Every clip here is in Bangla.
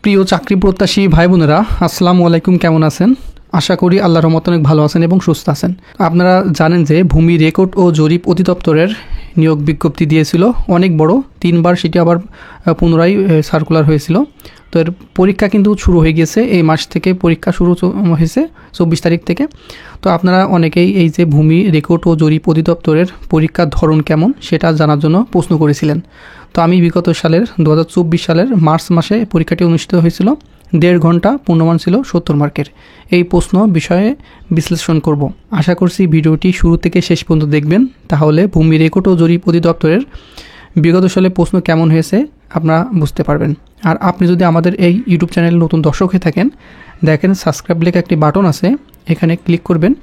প্রিয় চাকরি প্রত্যাশী ভাই বোনেরা, আসসালামু আলাইকুম। কেমন আছেন? আশা করি আল্লাহর রহমতে অনেক ভালো আছেন এবং সুস্থ আছেন। আপনারা জানেন যে ভূমি রেকর্ড ও জরিপ অধিদপ্তরের নিয়োগ বিজ্ঞপ্তি দিয়েছিল, অনেক বড়, 3বার সেটি আবার পুনরায় সার্কুলার হয়েছিল। তো এর পরীক্ষা কিন্তু শুরু হয়ে গেছে, এই মাস থেকে পরীক্ষা শুরু হয়েছে 24 তারিখ থেকে। তো আপনারা অনেকেই এই যে ভূমি রেকর্ড ও জরিপ অধিদপ্তরের পরীক্ষার ধরন কেমন সেটা জানার জন্য প্রশ্ন করেছিলেন। তো আমি বিগত সালের 2024 সালের মার্চ মাসে পরীক্ষাটি অনুষ্ঠিত হয়েছিল। 1.5 ঘন্টা পূর্ণমান ছিল 70 মার্কের। এই প্রশ্ন বিষয়ে বিশ্লেষণ করব। আশা করছি ভিডিওটি শুরু থেকে শেষ পর্যন্ত দেখবেন, তাহলে ভূমি রেকর্ড ও জরিপ অধিদপ্তরের বিগত সালে প্রশ্ন কেমন হয়েছে আপনারা বুঝতে পারবেন। আর আপনি যদি আমাদের এই ইউটিউব চ্যানেল নতুন দর্শক হয়ে থাকেন, দেখেন সাবস্ক্রাইব লেখা একটি বাটন আছে, এখানে ক্লিক করবেন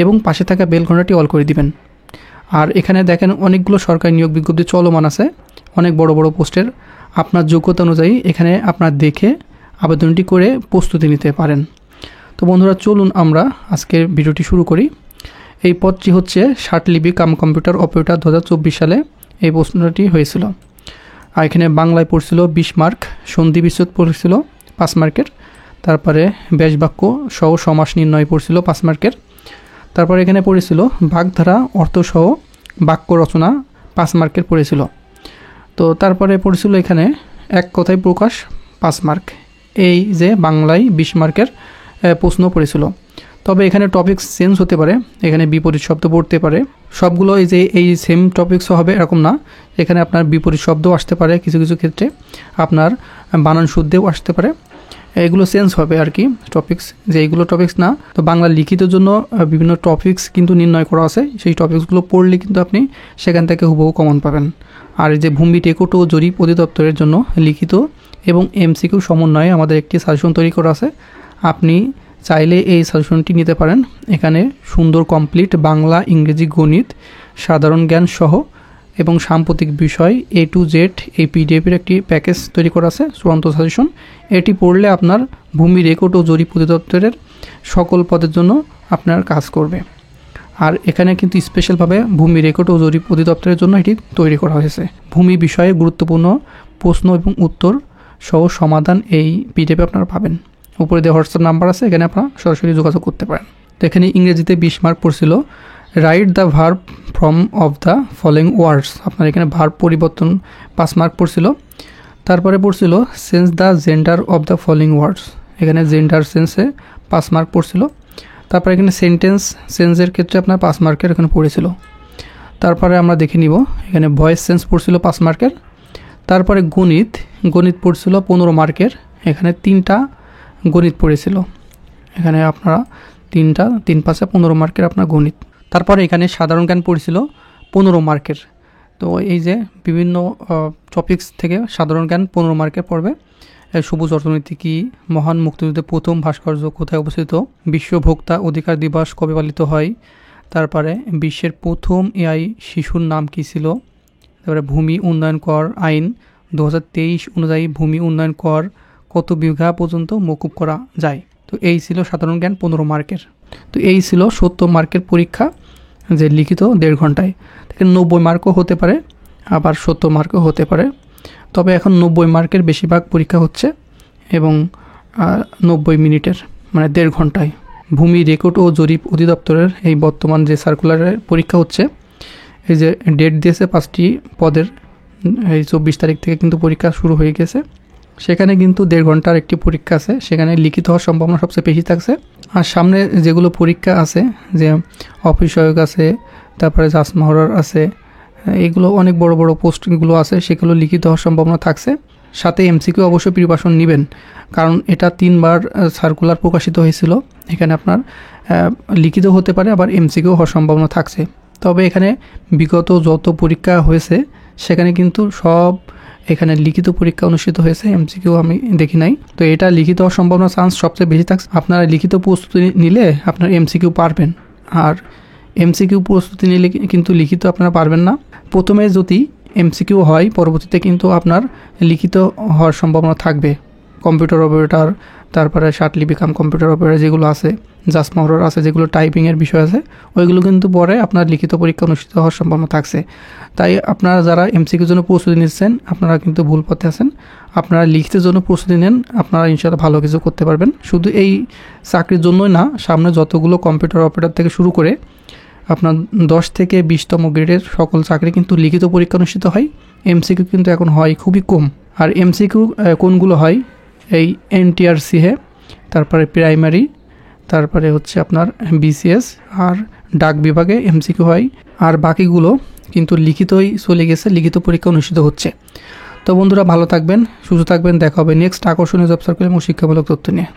এবং পাশে থাকা বেল ঘন্টাটি অল করে দিবেন। আর এখানে দেখেন অনেকগুলো সরকারি নিয়োগ বিজ্ঞপ্তি চলমান আছে, অনেক বড় বড় পোস্টের। আপনার যোগ্যতা অনুযায়ী এখানে আপনার দেখে আবেদনটি করে প্রস্তুতি নিতে পারেন। তো বন্ধুরা, চলুন আমরা আজকের ভিডিওটি শুরু করি। এই পদটি হচ্ছে ষাটলিপি কাম কম্পিউটার অপারেটর। 2024 সালে এই প্রশ্নটি হয়েছিল। আর এখানে বাংলায় পড়ছিল 20 মার্ক, সন্ধি বিচ্ছেদ পড়ছিল 5 মার্কের, তারপরে ব্যাস বাক্য সহ সমাস নির্ণয় পড়ছিল 5 মার্কের, তারপরে এখানে পড়েছিল বাগধারা অর্থসহ বাক্য রচনা 5 মার্কের পড়েছিল। তো তারপরে পড়েছিল এখানে এক কথায় প্রকাশ 5 মার্ক। এই যে বাংলায় 20 মার্কের প্রশ্ন পড়েছিল। তবে এখানে টপিকস চেঞ্জ হতে পারে, এখানে বিপরীত শব্দ পড়তে পারে। সবগুলো এই সেম টপিকসও হবে এরকম না, এখানে আপনার বিপরীত শব্দও আসতে পারে, কিছু কিছু ক্ষেত্রে আপনার বানান শুদ্ধেও আসতে পারে। এগুলো চেঞ্জ হবে আর কি টপিকস, যে এইগুলো টপিকস না। তো বাংলা লিখিতের জন্য বিভিন্ন টপিকস কিন্তু নির্ণয় করা আছে, সেই টপিকসগুলো পড়লে কিন্তু আপনি সেখান থেকে হুবহু কমন পাবেন। আর যে ভূমি রেকর্ড ও জরিপ অধিদপ্তরের জন্য লিখিত এবং এমসিকিউ সমন্বয়ে আমাদের একটি সাজেশন তৈরি করা আছে, আপনি চাইলে এই সাজেশনটি নিতে পারেন। এখানে সুন্দর কমপ্লিট বাংলা, ইংরেজি, গণিত, সাধারণ জ্ঞান সহ এবং সাম্প্রতিক বিষয় A to Z এই পিডিএফের একটি প্যাকেজ তৈরি করা আছে, চূড়ান্ত সাজেশন। এটি পড়লে আপনার ভূমি রেকর্ড ও জরিপ অধিদপ্তরের সকল পদের জন্য আপনার কাজ করবে। আর এখানে কিন্তু স্পেশালভাবে ভূমি রেকর্ড ও জরিপ অধিদপ্তরের জন্য এটি তৈরি করা হয়েছে। ভূমি বিষয়ে গুরুত্বপূর্ণ প্রশ্ন এবং উত্তর সহ সমাধান এই পিডিএফে আপনারা পাবেন। উপরে দেওয়া হোয়াটসঅ্যাপ নাম্বার আছে, এখানে আপনারা সরাসরি যোগাযোগ করতে পারেন। তো এখানে ইংরেজিতে 20 মার্ক পড়ছিল write the verb from of the following words. আপনার এখানে ভার্ব পরিবর্তন 5 মার্ক পড়ছিল। তারপরে পড়ছিল sense the gender of the following words. এখানে জেন্ডার সেন্সে 5 মার্ক পড়ছিল। তারপরে এখানে সেন্টেন্স সেন্সের ক্ষেত্রে আপনার 5 মার্কের এখানে পড়েছিল। তারপরে আমরা দেখে নিব, এখানে ভয়েস সেন্স পড়ছিল 5 মার্কের। তারপরে গণিত পড়ছিল 15 মার্কের। এখানে 3টা গণিত পড়েছিল, এখানে আপনারা 3 5 15 মার্কের আপনার গণিত। তারপরে এখানে সাধারণ জ্ঞান পড়েছিল 15 মার্কের। তো এই যে বিভিন্ন টপিকস থেকে সাধারণ জ্ঞান 15 মার্কের পড়বে। সবুজ অর্থনীতি কি, মহান মুক্তিযুদ্ধের প্রথম ভাস্কর্য কোথায় অবস্থিত, বিশ্ব ভোক্তা অধিকার দিবস কবে পালিত হয়, তারপরে বিশ্বের প্রথম এআই শিশুর নাম কী ছিল, তারপরে ভূমি উন্নয়ন কর আইন 2023 অনুযায়ী ভূমি উন্নয়ন কর কত বিঘা পর্যন্ত মকুব করা যায়। তো এই ছিল সাধারণ জ্ঞান 15 মার্কের। তো এই ছিল 70 মার্কের পরীক্ষা, যে লিখিত 1.5 ঘন্টায়। থেকে 90 মার্কও হতে পারে, আবার 70 মার্কও হতে পারে। তবে এখন 90 মার্কের বেশিরভাগ পরীক্ষা হচ্ছে এবং 90 মিনিটের, মানে 1.5 ঘন্টায়। ভূমি রেকর্ড ও জরিপ অধিদপ্তরের এই বর্তমান যে সার্কুলারের পরীক্ষা হচ্ছে, এই যে ডেট দিয়েছে 5টি পদের, এই 24 তারিখ থেকে কিন্তু পরীক্ষা শুরু হয়ে গেছে। সেখানে কিন্তু 1.5 ঘন্টার একটি পরীক্ষা আছে, সেখানে লিখিত হওয়ার সম্ভাবনা সবচেয়ে বেশি থাকছে। আর সামনে যেগুলো পরীক্ষা আছে, যে অফিস সহায়ক আছে, তারপরে জাজ মহরার আছে, এইগুলো অনেক বড় বড় পোস্টগুলো আছে, সেগুলো লিখিত হওয়ার সম্ভাবনা থাকছে। সাথে এমসিকিউ অবশ্যই প্রিপারেশন নেবেন, কারণ এটা 3বার সার্কুলার প্রকাশিত হয়েছিল। এখানে আপনার লিখিত হতে পারে, আবার এমসিকিউ হওয়ার সম্ভাবনা থাকছে। তবে এখানে বিগত যত পরীক্ষা হয়েছে সেখানে কিন্তু সব এখানে লিখিত পরীক্ষা অনুষ্ঠিত হয়েছে, এমসিকিউ আমি দেখি নাই। তো এটা লিখিত হওয়ার সম্ভাবনা চান্স সবচেয়ে বেশি থাকছে। আপনারা লিখিত প্রস্তুতি নিলে আপনার এমসিকিউ পারবেন, আর এমসিকিউ প্রস্তুতি নিলে কিন্তু লিখিত আপনারা পারবেন না। প্রথমে যদি এমসিকিউ হয়, পরবর্তীতে কিন্তু আপনার লিখিত হওয়ার সম্ভাবনা থাকবে। কম্পিউটার অপারেটর, তারপরে শার্টলি বিকাম কম্পিউটার অপারেটর যেগুলো আছে, জাস্ট মোহর আছে, যেগুলো টাইপিংয়ের বিষয় আছে, ওইগুলো কিন্তু পরে আপনার লিখিত পরীক্ষা অনুষ্ঠিত হওয়ার সম্ভাবনা থাকছে। তাই আপনারা যারা এমসিকিউর জন্য প্রস্তুতি নিচ্ছেন আপনারা কিন্তু ভুল পথে আছেন। আপনারা লিখিতের জন্য প্রস্তুতি নেন, আপনারা ইনশাআল্লাহ ভালো কিছু করতে পারবেন। শুধু এই চাকরির জন্যই না, সামনে যতগুলো কম্পিউটার অপারেটর থেকে শুরু করে আপনার 10 থেকে 20তম গ্রেডের সকল চাকরি কিন্তু লিখিত পরীক্ষা অনুষ্ঠিত হয়। এমসিকিউ কিন্তু এখন হয় খুবই কম। আর এমসিকিউ কোনগুলো হয়, এই এনটিআরসি, তারপরে প্রাইমারি, তারপরে হচ্ছে আপনার বিসিএস আর ডাক বিভাগে এমসিকিউ হয়। আর বাকিগুলো কিন্তু লিখিতই চলে গেছে, লিখিত পরীক্ষা অনুষ্ঠিত হচ্ছে। তো বন্ধুরা ভালো থাকবেন, সুস্থ থাকবেন, দেখা হবে নেক্সট আকর্ষণীয় জব সার্কেল এবং শিক্ষামূলক তথ্য নিয়ে।